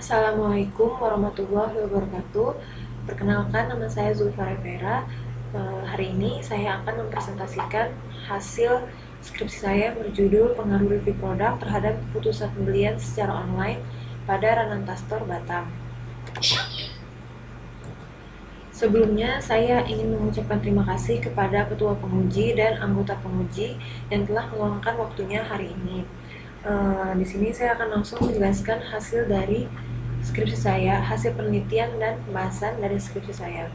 Assalamualaikum warahmatullahi wabarakatuh. Perkenalkan, nama saya Zulfa Revera. Hari ini saya akan mempresentasikan hasil skripsi saya berjudul Pengaruh Review Produk terhadap keputusan pembelian secara online pada Rananta Store Batam. Sebelumnya, saya ingin mengucapkan terima kasih kepada Ketua Penguji dan anggota penguji yang telah meluangkan waktunya hari ini. Di sini saya akan langsung menjelaskan hasil dari skripsi saya, hasil penelitian dan pembahasan dari skripsi saya.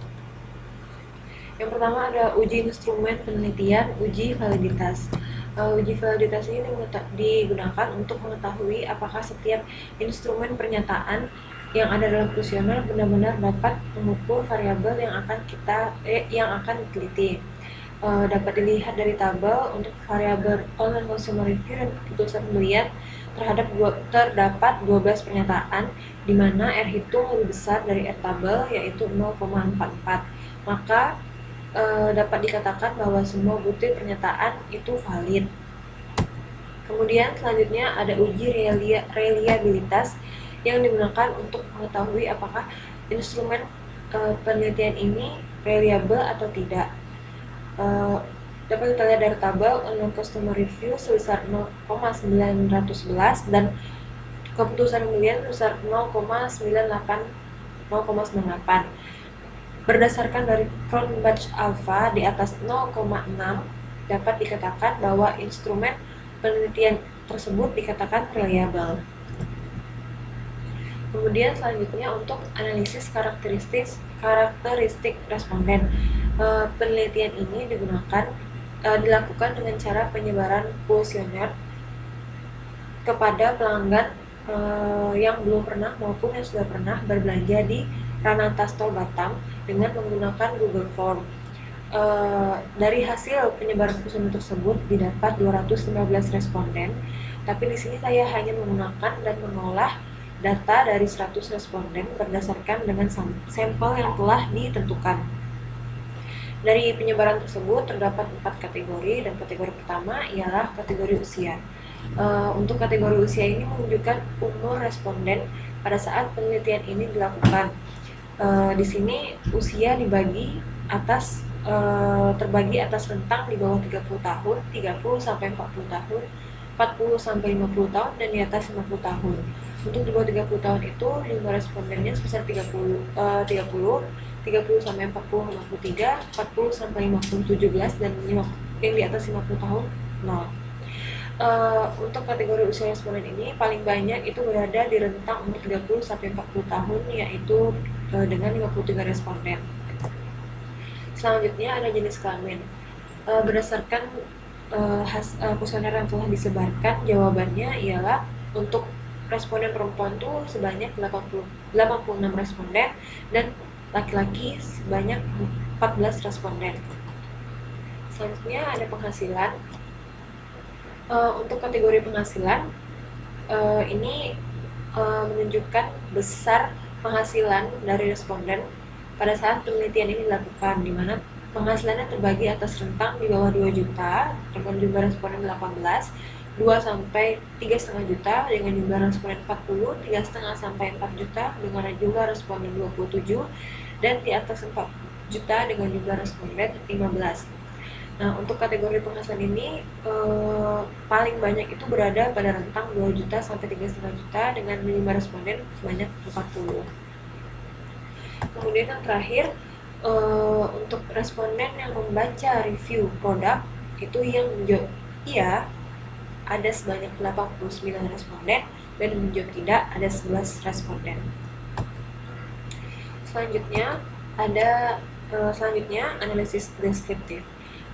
Yang pertama ada uji instrumen penelitian, uji validitas. Uji validitas ini digunakan untuk mengetahui apakah setiap instrumen pernyataan yang ada dalam kuesioner benar-benar dapat mengukur variabel yang akan diteliti. Dapat dilihat dari tabel untuk variabel online consumer review dan keputusan pembelian terdapat 12 pernyataan di mana R hitung lebih besar dari R tabel, yaitu 0,44. Maka dapat dikatakan bahwa semua butir pernyataan itu valid. Kemudian selanjutnya ada uji reliabilitas yang digunakan untuk mengetahui apakah instrumen penelitian ini reliable atau tidak. Dapat kita lihat dari tabel online customer review sebesar 0,911 dan keputusan pembelian sebesar 0,98. Berdasarkan dari Cronbach alpha di atas 0,6, dapat dikatakan bahwa instrumen penelitian tersebut dikatakan reliable. Kemudian selanjutnya untuk analisis karakteristik responden. Penelitian ini dilakukan dengan cara penyebaran kuesioner kepada pelanggan yang belum pernah maupun yang sudah pernah berbelanja di Rananta Store Batam dengan menggunakan Google Form. Dari hasil penyebaran kuesioner tersebut didapat 215 responden, tapi di sini saya hanya menggunakan dan mengolah data dari 100 responden berdasarkan dengan sampel yang telah ditentukan. Dari penyebaran tersebut terdapat 4 kategori, dan kategori pertama ialah kategori usia. Untuk kategori usia ini menunjukkan umur responden pada saat penelitian ini dilakukan. Di sini usia terbagi atas rentang di bawah 30 tahun, 30 sampai 40 tahun, 40 sampai 50 tahun, dan di atas 50 tahun. Untuk di bawah 30 tahun itu jumlah respondennya sebesar 30 sampai 40 53, 40 sampai 50 17, dan yang di atas 50 tahun 0. Untuk kategori usia responden ini paling banyak itu berada di rentang umur 30 sampai 40 tahun, yaitu dengan 53 responden. Selanjutnya ada jenis kelamin. Berdasarkan kuesioner yang telah disebarkan, jawabannya ialah untuk responden perempuan itu sebanyak 86 responden dan laki-laki sebanyak 14 responden. Selanjutnya ada penghasilan. Untuk kategori penghasilan ini menunjukkan besar penghasilan dari responden pada saat penelitian ini dilakukan, di mana penghasilannya terbagi atas rentang di bawah 2 juta dengan jumlah responden 18, 2 sampai 3,5 juta dengan jumlah responden 40, 3,5 sampai 4 juta dengan jumlah responden 27, dan di atas 4 juta dengan jumlah responden 15. Nah, untuk kategori penghasilan ini paling banyak itu berada pada rentang 2 juta sampai 3,5 juta dengan jumlah responden sebanyak 40. Kemudian yang terakhir, untuk responden yang membaca review produk itu yang menjawab iya ada sebanyak 89 responden, dan menjawab tidak ada 11 responden. Selanjutnya analisis deskriptif.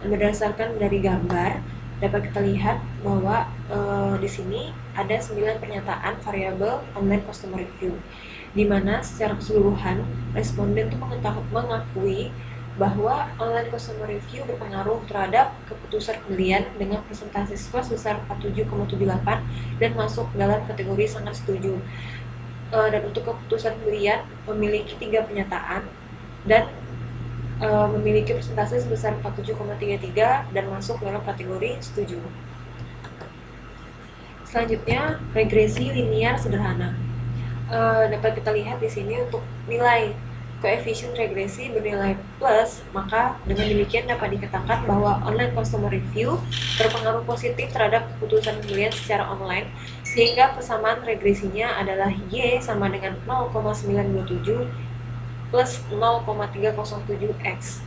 Berdasarkan dari gambar dapat kita lihat bahwa di sini ada 9 pernyataan variabel online customer review, di mana secara keseluruhan responden itu mengakui bahwa online customer review berpengaruh terhadap keputusan pembelian dengan presentasi skor sebesar 47,78 dan masuk dalam kategori sangat setuju. Dan untuk keputusan pembelian memiliki 3 pernyataan dan memiliki presentasi sebesar 47,33 dan masuk dalam kategori setuju. Selanjutnya, regresi linear sederhana. dapat kita lihat di sini untuk nilai koefisien regresi bernilai plus, maka dengan demikian dapat dikatakan bahwa online customer review berpengaruh positif terhadap keputusan pembelian secara online, sehingga persamaan regresinya adalah Y sama dengan 0,927 plus 0,307x.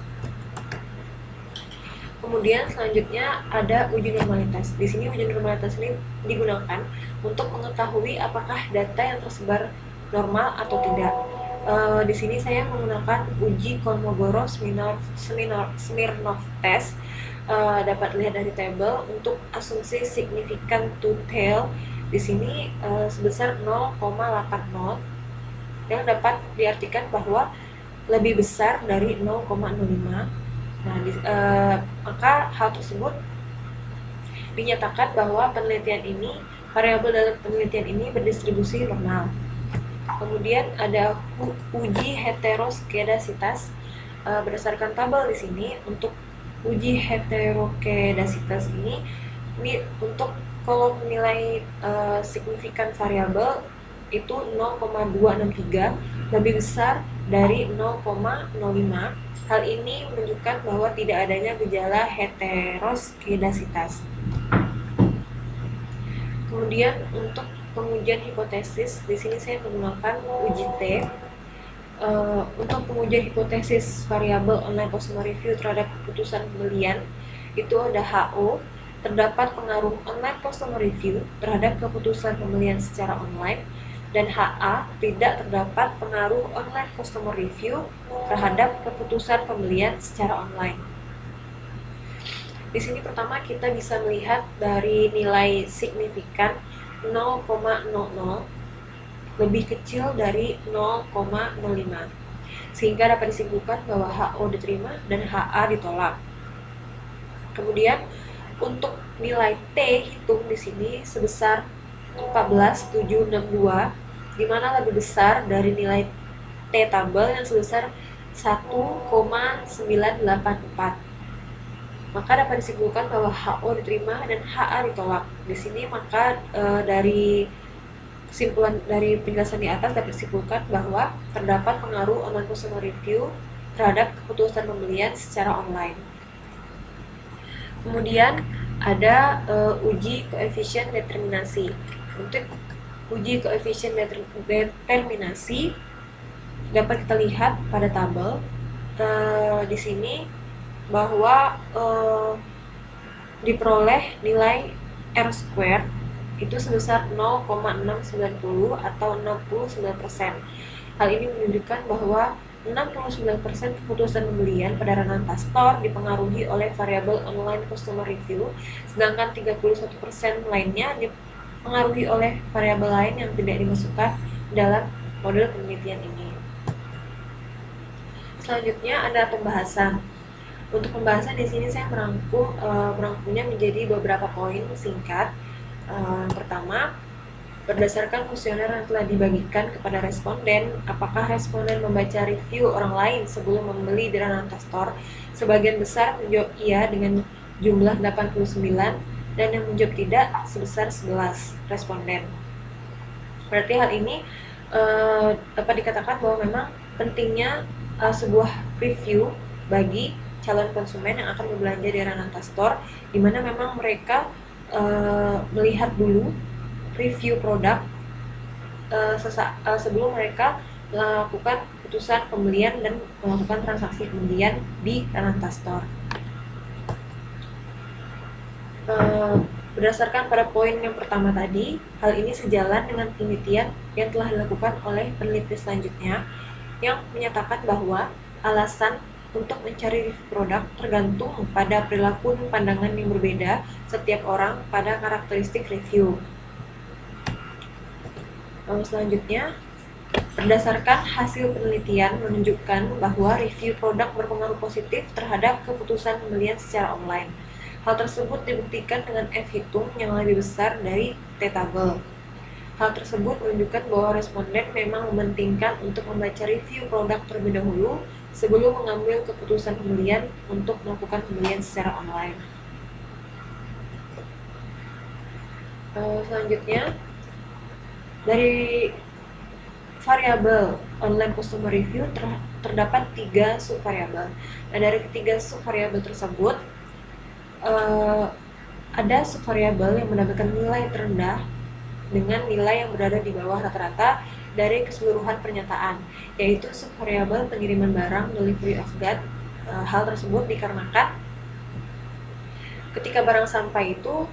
Kemudian selanjutnya ada uji normalitas. Di sini uji normalitas ini digunakan untuk mengetahui apakah data yang tersebar normal atau tidak. Di sini saya menggunakan uji Kolmogorov-Smirnov test. Dapat lihat dari tabel untuk asumsi signifikan to tail di sini sebesar 0,80, yang dapat diartikan bahwa lebih besar dari 0,05. Nah, maka hal tersebut dinyatakan bahwa variabel dalam penelitian ini berdistribusi normal. Kemudian ada uji heteroskedasitas. Berdasarkan tabel di sini, untuk uji heteroskedasitas ini untuk kalau nilai signifikan variabel itu 0,263 lebih besar dari 0,05. Hal ini menunjukkan bahwa tidak adanya gejala heteroskedasitas. Kemudian untuk pengujian hipotesis, di sini saya menggunakan uji T. Untuk pengujian hipotesis variabel online customer review terhadap keputusan pembelian, itu ada HO, terdapat pengaruh online customer review terhadap keputusan pembelian secara online, dan HA, tidak terdapat pengaruh online customer review terhadap keputusan pembelian secara online. Di sini pertama kita bisa melihat dari nilai signifikan 0,00 lebih kecil dari 0,05, sehingga dapat disimpulkan bahwa HO diterima dan HA ditolak. Kemudian untuk nilai T hitung di sini sebesar 14,762, di mana lebih besar dari nilai T tabel yang sebesar 1,984. Maka dapat disimpulkan bahwa HO diterima dan HA ditolak. Di sini maka dari kesimpulan dari penjelasan di atas dapat disimpulkan bahwa terdapat pengaruh online customer review terhadap keputusan pembelian secara online. Kemudian ada uji koefisien determinasi. Untuk uji koefisien determinasi dapat kita lihat pada tabel di sini bahwa diperoleh nilai R square itu sebesar 0,690 atau 69%. Hal ini menunjukkan bahwa 69% keputusan pembelian pada Rananta Store dipengaruhi oleh variabel online customer review, sedangkan 31% lainnya dipengaruhi oleh variabel lain yang tidak dimasukkan dalam model penelitian ini. Selanjutnya ada pembahasan. Untuk pembahasan di sini saya merangkumnya menjadi beberapa poin singkat. Yang pertama, berdasarkan kuesioner yang telah dibagikan kepada responden, apakah responden membaca review orang lain sebelum membeli di Rananta Store? Sebagian besar menjawab iya dengan jumlah 89, dan yang menjawab tidak sebesar 11 responden. Berarti hal ini dapat dikatakan bahwa memang pentingnya sebuah review bagi calon konsumen yang akan berbelanja di Rananta Store, di mana memang mereka melihat dulu review produk sebelum mereka melakukan keputusan pembelian dan melakukan transaksi pembelian di Rananta Store. Berdasarkan pada poin yang pertama tadi, hal ini sejalan dengan penelitian yang telah dilakukan oleh peneliti selanjutnya yang menyatakan bahwa alasan untuk mencari review produk tergantung pada perilaku dan pandangan yang berbeda setiap orang pada karakteristik review. Selanjutnya, berdasarkan hasil penelitian menunjukkan bahwa review produk berpengaruh positif terhadap keputusan pembelian secara online. Hal tersebut dibuktikan dengan F hitung yang lebih besar dari T tabel. Hal tersebut menunjukkan bahwa responden memang mementingkan untuk membaca review produk terlebih dahulu sebelum mengambil keputusan pembelian untuk melakukan pembelian secara online. Selanjutnya, dari variabel online customer review terdapat 3 subvariabel. Nah, dari ketiga subvariabel tersebut ada subvariabel yang mendapatkan nilai terendah dengan nilai yang berada di bawah rata-rata dari keseluruhan pernyataan, yaitu subvariabel pengiriman barang delivery of goods. Hal tersebut dikarenakan ketika barang sampai itu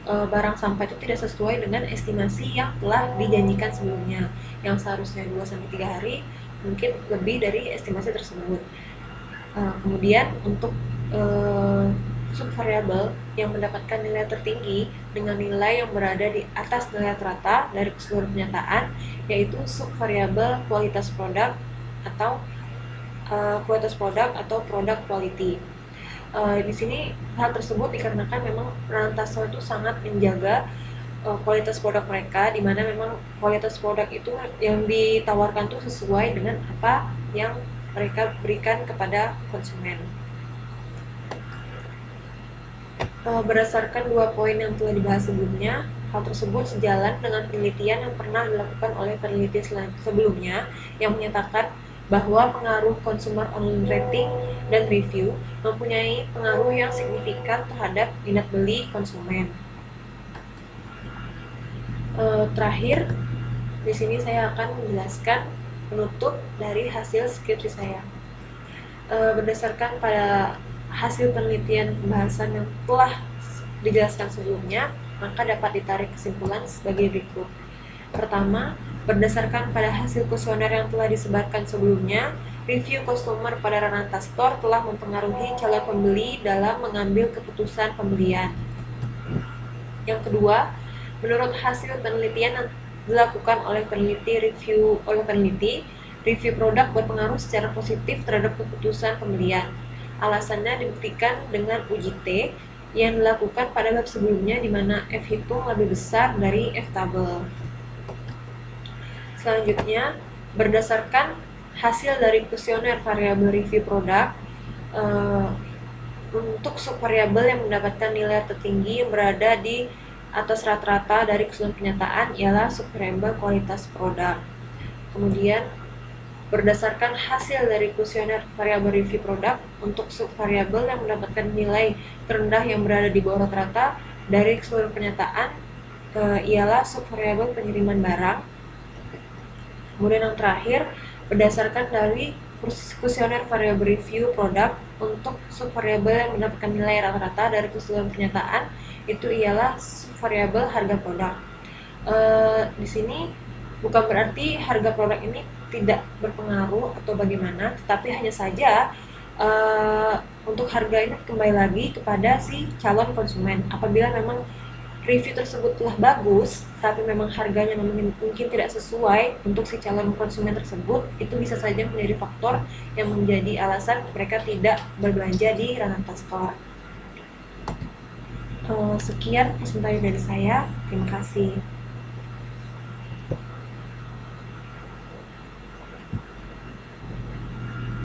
barang sampai itu tidak sesuai dengan estimasi yang telah dijanjikan sebelumnya, yang seharusnya 2-3 hari mungkin lebih dari estimasi tersebut. Kemudian untuk subvariabel yang mendapatkan nilai tertinggi dengan nilai yang berada di atas nilai rata dari keseluruhan pernyataan, yaitu subvariabel kualitas produk atau product quality. Di sini hal tersebut dikarenakan memang Rananta Store itu sangat menjaga kualitas produk mereka, di mana memang kualitas produk itu yang ditawarkan itu sesuai dengan apa yang mereka berikan kepada konsumen. Berdasarkan 2 poin yang telah dibahas sebelumnya, hal tersebut sejalan dengan penelitian yang pernah dilakukan oleh peneliti sebelumnya yang menyatakan bahwa pengaruh consumer online rating dan review mempunyai pengaruh yang signifikan terhadap minat beli konsumen. Terakhir, di sini saya akan menjelaskan penutup dari hasil skripsi saya. Berdasarkan pada hasil penelitian pembahasan yang telah dijelaskan sebelumnya, maka dapat ditarik kesimpulan sebagai berikut. Pertama, berdasarkan pada hasil kuesioner yang telah disebarkan sebelumnya, review customer pada Rananta Store telah mempengaruhi calon pembeli dalam mengambil keputusan pembelian. Yang kedua, menurut hasil penelitian yang dilakukan oleh review produk berpengaruh secara positif terhadap keputusan pembelian. Alasannya dibuktikan dengan uji T yang dilakukan pada bab sebelumnya, di mana F hitung lebih besar dari F tabel. Selanjutnya, berdasarkan hasil dari kuesioner variabel review produk, untuk subvariabel yang mendapatkan nilai tertinggi yang berada di atas rata-rata dari keseluruhan pernyataan ialah subvariabel kualitas produk. Kemudian, berdasarkan hasil dari kuesioner variabel review produk, untuk subvariabel yang mendapatkan nilai terendah yang berada di bawah rata-rata dari keseluruhan pernyataan ialah subvariabel pengiriman barang. Kemudian yang terakhir, berdasarkan dari kuesioner variabel review produk, untuk subvariabel yang mendapatkan nilai rata-rata dari keseluruhan pernyataan itu ialah subvariabel harga produk. Di sini bukan berarti harga produk ini tidak berpengaruh atau bagaimana, tetapi hanya saja untuk harga ini kembali lagi kepada si calon konsumen. Apabila memang review tersebut telah bagus, tapi memang harganya mungkin tidak sesuai untuk si calon konsumen tersebut, itu bisa saja menjadi faktor yang menjadi alasan mereka tidak berbelanja di Rananta Store. Sekian presentasi dari saya. Terima kasih.